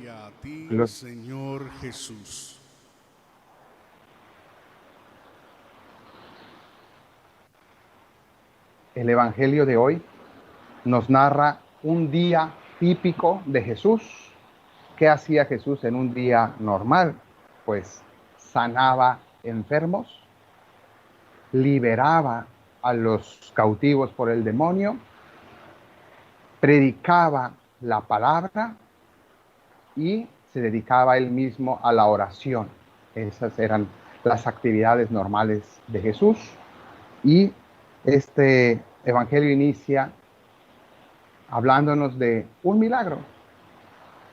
Gloria a ti, Glo- Señor Jesús. El Evangelio de hoy nos narra un día típico de Jesús. ¿Qué hacía Jesús en un día normal? Pues sanaba enfermos, liberaba a los cautivos por el demonio, predicaba la palabra y se dedicaba él mismo a la oración. Esas eran las actividades normales de Jesús. Y este evangelio inicia hablándonos de un milagro,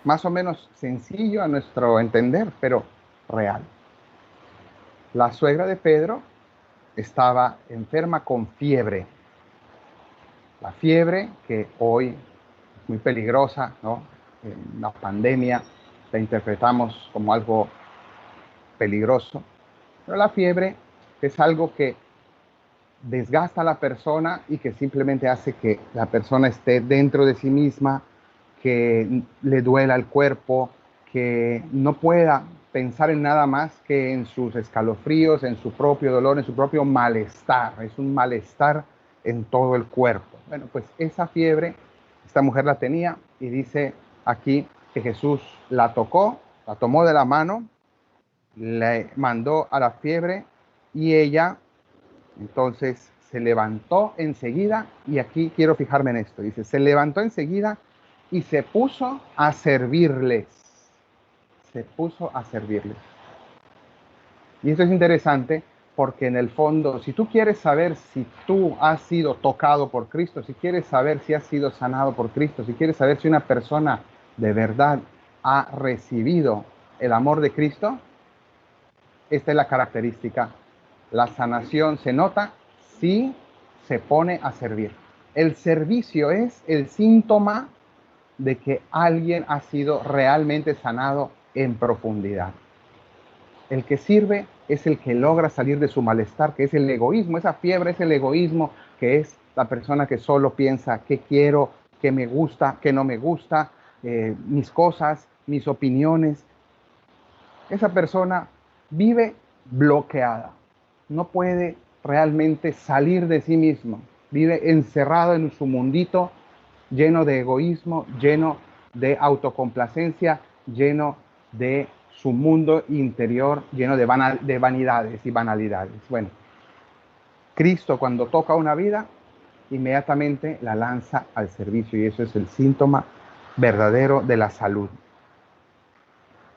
más o menos sencillo a nuestro entender, pero real. La suegra de Pedro estaba enferma con fiebre. La fiebre que hoy es muy peligrosa, ¿no? En la pandemia la interpretamos como algo peligroso, pero la fiebre es algo que desgasta a la persona y que simplemente hace que la persona esté dentro de sí misma, que le duela el cuerpo, que no pueda pensar en nada más que en sus escalofríos, en su propio dolor, en su propio malestar. Es un malestar en todo el cuerpo. Bueno, pues esa fiebre, esta mujer la tenía y dice aquí que Jesús la tocó, la tomó de la mano, le mandó a la fiebre y ella entonces se levantó enseguida, y aquí quiero fijarme en esto, dice, se levantó enseguida y se puso a servirles. Se puso a servirles. Y esto es interesante porque en el fondo, si tú quieres saber si tú has sido tocado por Cristo, si quieres saber si has sido sanado por Cristo, si quieres saber si una persona de verdad ha recibido el amor de Cristo, esta es la característica. La sanación se nota si se pone a servir. El servicio es el síntoma de que alguien ha sido realmente sanado en profundidad. El que sirve es el que logra salir de su malestar, que es el egoísmo. Esa fiebre es el egoísmo, que es la persona que solo piensa qué quiero, qué me gusta, qué no me gusta, mis cosas, mis opiniones. Esa persona vive bloqueada, no puede realmente salir de sí mismo, vive encerrado en su mundito, lleno de egoísmo, lleno de autocomplacencia, lleno de su mundo interior, lleno de vanidades y banalidades. Bueno, Cristo cuando toca una vida, inmediatamente la lanza al servicio, y eso es el síntoma verdadero de la salud.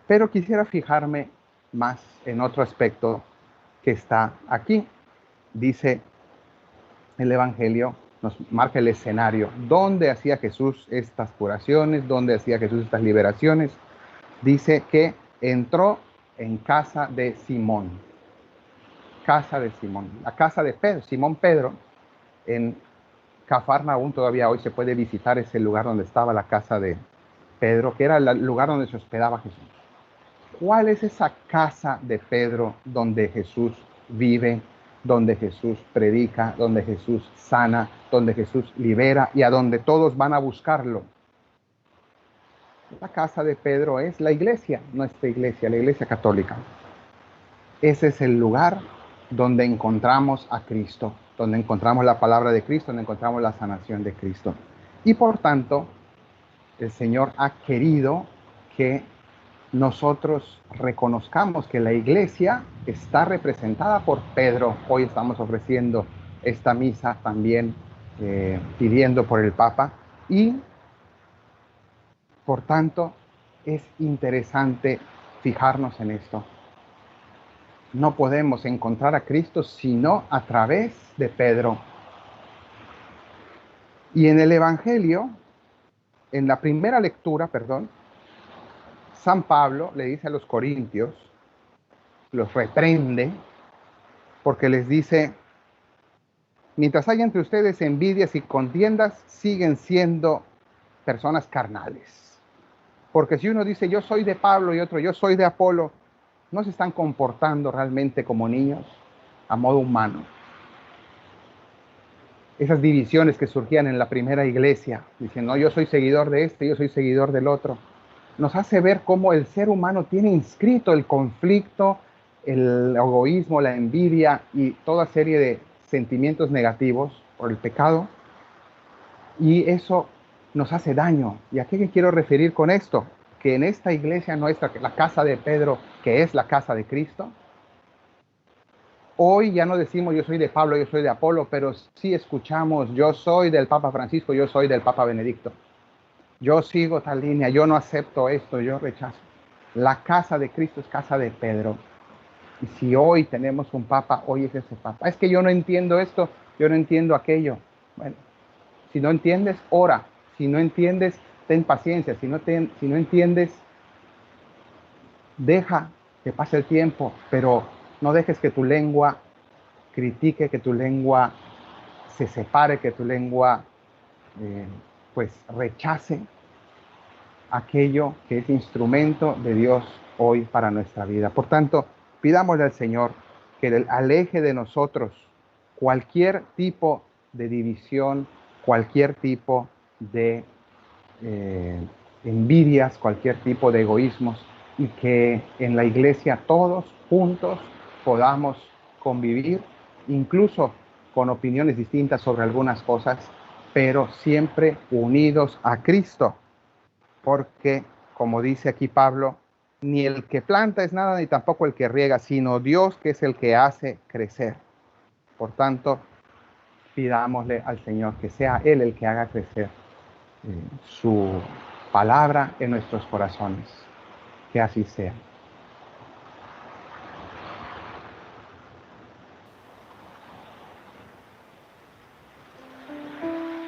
Pero quisiera fijarme más en otro aspecto que está aquí. Dice el Evangelio, nos marca el escenario. ¿Dónde hacía Jesús estas curaciones? ¿Dónde hacía Jesús estas liberaciones? Dice que entró en casa de Simón. Casa de Simón. La casa de Pedro, Simón Pedro, en Cafarnaúm todavía hoy se puede visitar ese lugar donde estaba la casa de Pedro, que era el lugar donde se hospedaba Jesús. ¿Cuál es esa casa de Pedro donde Jesús vive, donde Jesús predica, donde Jesús sana, donde Jesús libera y a donde todos van a buscarlo? La casa de Pedro es la iglesia, nuestra iglesia, la iglesia católica. Ese es el lugar donde encontramos a Cristo, donde encontramos la palabra de Cristo, donde encontramos la sanación de Cristo. Y por tanto, el Señor ha querido que nosotros reconozcamos que la iglesia está representada por Pedro. Hoy estamos ofreciendo esta misa también pidiendo por el Papa, y por tanto es interesante fijarnos en esto. No podemos encontrar a Cristo sino a través de Pedro. Y en el Evangelio, en la primera lectura, San Pablo le dice a los corintios, los reprende, porque les dice: mientras haya entre ustedes envidias y contiendas, siguen siendo personas carnales. Porque si uno dice yo soy de Pablo y otro yo soy de Apolo, no se están comportando realmente como niños, a modo humano. Esas divisiones que surgían en la primera iglesia, diciendo, no, yo soy seguidor de este, yo soy seguidor del otro. nos hace ver cómo el ser humano tiene inscrito el conflicto, el egoísmo, la envidia y toda serie de sentimientos negativos por el pecado, y eso nos hace daño. ¿Y a qué quiero referir con esto? Que en esta iglesia nuestra, la casa de Pedro, que es la casa de Cristo, hoy ya no decimos yo soy de Pablo, yo soy de Apolo, pero sí escuchamos yo soy del Papa Francisco, yo soy del Papa Benedicto. Yo sigo tal línea, yo no acepto esto, yo rechazo. La casa de Cristo es casa de Pedro. Y si hoy tenemos un papa, hoy es ese papa. Es que yo no entiendo esto, yo no entiendo aquello. Bueno, si no entiendes, ora. Si no entiendes, ten paciencia. Si no entiendes, deja que pase el tiempo, pero no dejes que tu lengua critique, que tu lengua se separe, que tu lengua pues rechace aquello que es instrumento de Dios hoy para nuestra vida. Por tanto, pidámosle al Señor que Él aleje de nosotros cualquier tipo de división, cualquier tipo de envidias, cualquier tipo de egoísmos, y que en la iglesia todos juntos podamos convivir, incluso con opiniones distintas sobre algunas cosas, pero siempre unidos a Cristo, porque, como dice aquí Pablo, ni el que planta es nada, ni tampoco el que riega, sino Dios, que es el que hace crecer. Por tanto, pidámosle al Señor que sea Él el que haga crecer su palabra en nuestros corazones. Que así sea.